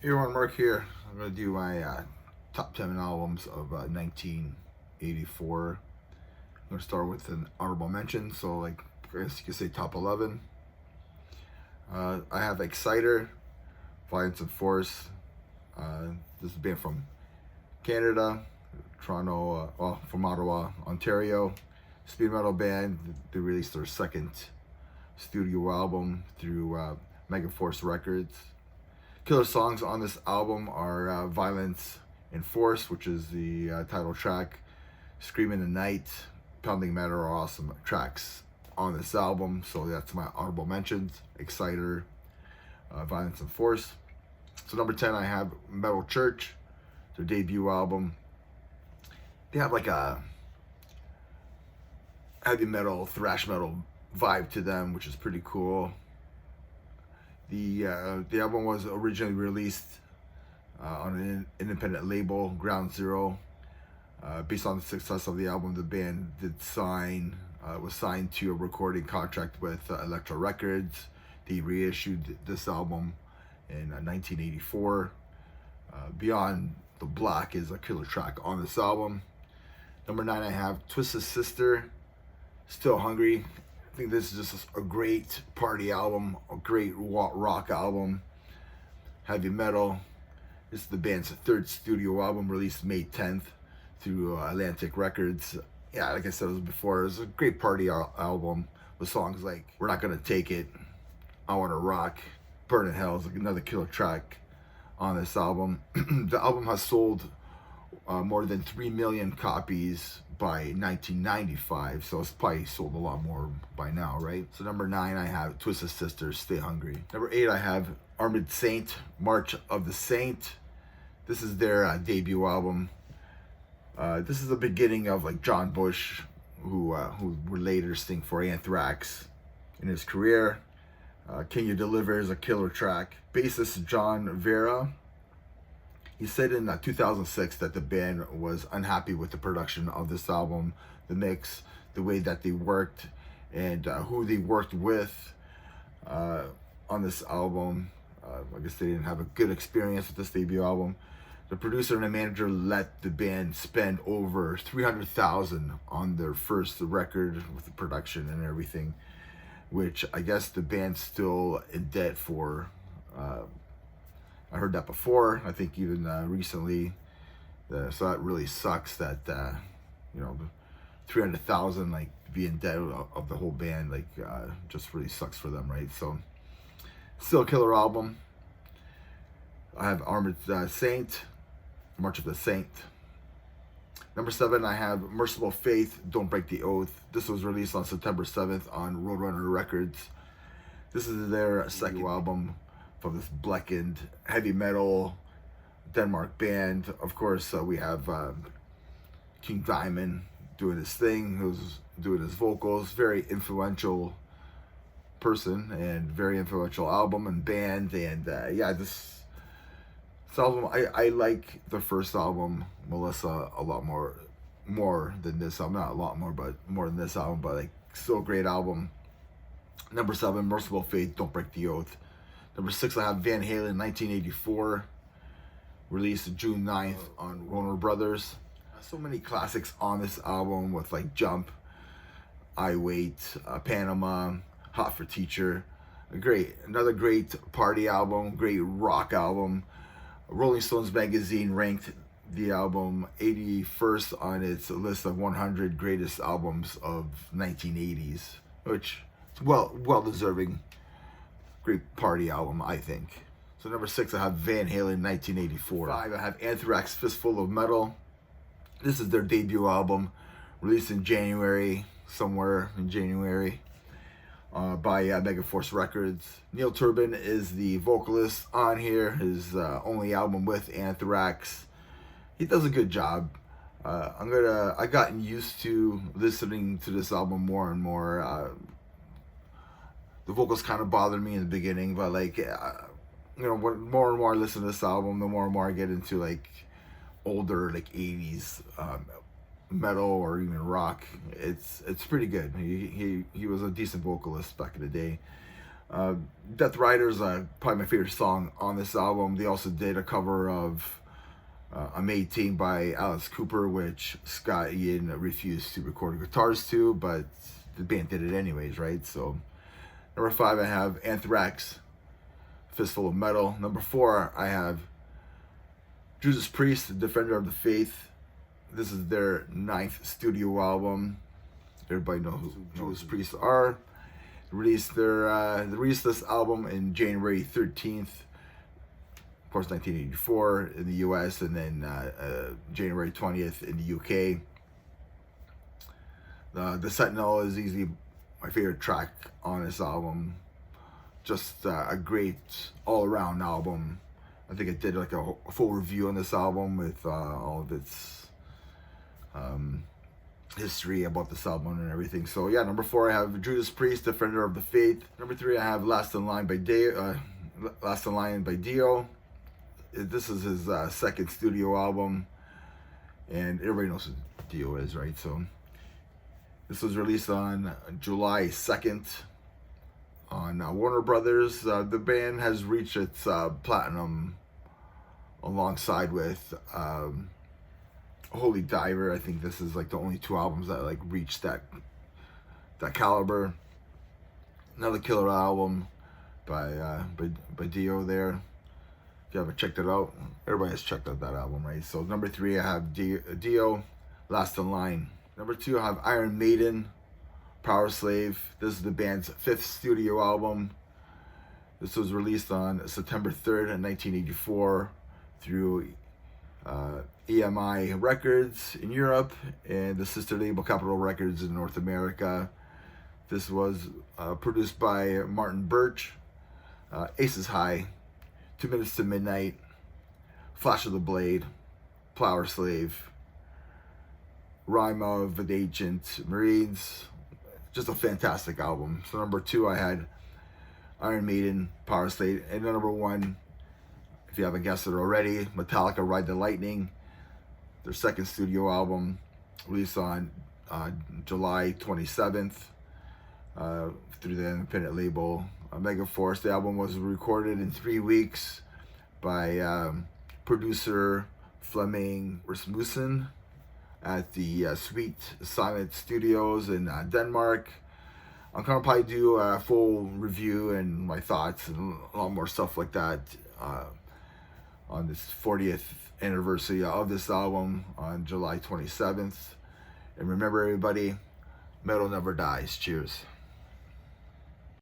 Hey everyone, Mark here. I'm going to do my top 10 albums of 1984. I'm going to start with an honorable mention, so like I guess you could say top 11. I have Exciter, Violence and Force. This is a band from Canada, Toronto, from Ottawa, Ontario. Speed metal band. They released their second studio album through Megaforce Records. Killer songs on this album are Violence and Force, which is the title track. Scream in the Night, Pounding Metal are awesome tracks on this album, so that's my honorable mentions. Exciter, Violence and Force. So number 10, I have Metal Church, their debut album. They have like a heavy metal, thrash metal vibe to them, which is pretty cool. The album was originally released on an independent label, Ground Zero. Based on the success of the album, the band was signed to a recording contract with Elektra Records. They reissued this album in 1984. Beyond the Black is a killer track on this album. Number 9, I have Twisted Sister, Still Hungry. I think this is just a great party album, a great rock album, heavy metal. This is the band's third studio album, released May 10th through Atlantic Records. Yeah, like I said before, it was a great party album with songs like We're Not Gonna Take It, I Wanna Rock, Burning Hell is another killer track on this album. The album has sold more than 3 million copies by 1995, so it's probably sold a lot more by now, right? So number 9, I have Twisted Sister, Stay Hungry. Number 8, I have Armored Saint, March of the Saint. This is their debut album. This is the beginning of like John Bush, who would later sing for Anthrax in his career. Can You Deliver is a killer track. Bassist John Vera, he said in 2006 that the band was unhappy with the production of this album, the mix, the way that they worked, and who they worked with on this album. I guess they didn't have a good experience with this debut album. The producer and the manager let the band spend over $300,000 on their first record with the production and everything, which I guess the band's still in debt for. I heard that before. I think even recently. So that really sucks that the 300,000 like be in debt of the whole band, like just really sucks for them, right? So still a killer album. I have Armored Saint, March of the Saint. Number 7, I have Merciful Faith, Don't Break the Oath. This was released on September 7th on Roadrunner Records. This is their second album from this blackened heavy metal Denmark band. Of course, we have King Diamond doing his thing, who's doing his vocals. Very influential person and very influential album and band. And yeah, this album, I like the first album, Melissa, a lot more than this album. Not a lot more, but more than this album. But like, still a great album. Number 7, Merciful Faith, Don't Break the Oath. Number 6, I have Van Halen, 1984, released June 9th on Warner Brothers. So many classics on this album with like Jump, I Wait, Panama, Hot for Teacher. Another great party album, great rock album. Rolling Stones magazine ranked the album 81st on its list of 100 greatest albums of 1980s, which is well deserving. Great party album, I think. So number 6, I have Van Halen, 1984. 5, I have Anthrax, Fistful of Metal. This is their debut album, released in January, somewhere in January, by Megaforce Records. Neil Turbin is the vocalist on here, his only album with Anthrax. He does a good job. I've gotten used to listening to this album more and more. The vocals kind of bothered me in the beginning, but like, what more and more I listen to this album, the more and more I get into like older like 80s metal or even rock. It's pretty good. He was a decent vocalist back in the day. Death Riders, probably my favorite song on this album. They also did a cover of I'm 18 by Alice Cooper, which Scott Ian refused to record guitars to, but the band did it anyways, right? So, number 5, I have Anthrax, Fistful of Metal. Number 4, I have Judas Priest, Defender of the Faith. This is their 9th studio album. Everybody knows who Judas Priest are. They released this album in January 13th. Of course, 1984 in the US, and then January 20th in the UK. The Sentinel is easily my favorite track on this album. Just a great all-around album. I think I did like a full review on this album with all of its history about this album and everything. So yeah, number 4, I have Judas Priest, Defender of the Faith. Number 3, I have Last in Line by Dio. This is his 2nd studio album, and everybody knows who Dio is, right? So this was released on July 2nd on Warner Brothers. The band has reached its platinum alongside with Holy Diver. I think this is like the only 2 albums that like reached that caliber. Another killer album by Dio there. If you haven't checked it out, everybody has checked out that album, right? So number 3, I have Dio, Last in Line. Number 2, I have Iron Maiden, Power Slave. This is the band's 5th studio album. This was released on September 3rd, 1984 through EMI Records in Europe and the sister label Capitol Records in North America. This was produced by Martin Birch, Aces High, 2 Minutes to Midnight, Flash of the Blade, Power Slave, Rime of the Ancient Marines. Just a fantastic album. So number 2, I had Iron Maiden, Power Slave, and number 1, if you haven't guessed it already, Metallica, Ride the Lightning, their 2nd studio album, released on July 27th through the independent label Megaforce. The album was recorded in 3 weeks by producer Flemming Rasmussen at the Sweet Silent Studios in Denmark. I'm gonna probably do a full review and my thoughts and a lot more stuff like that on this 40th anniversary of this album on July 27th. And remember, everybody, metal never dies. Cheers.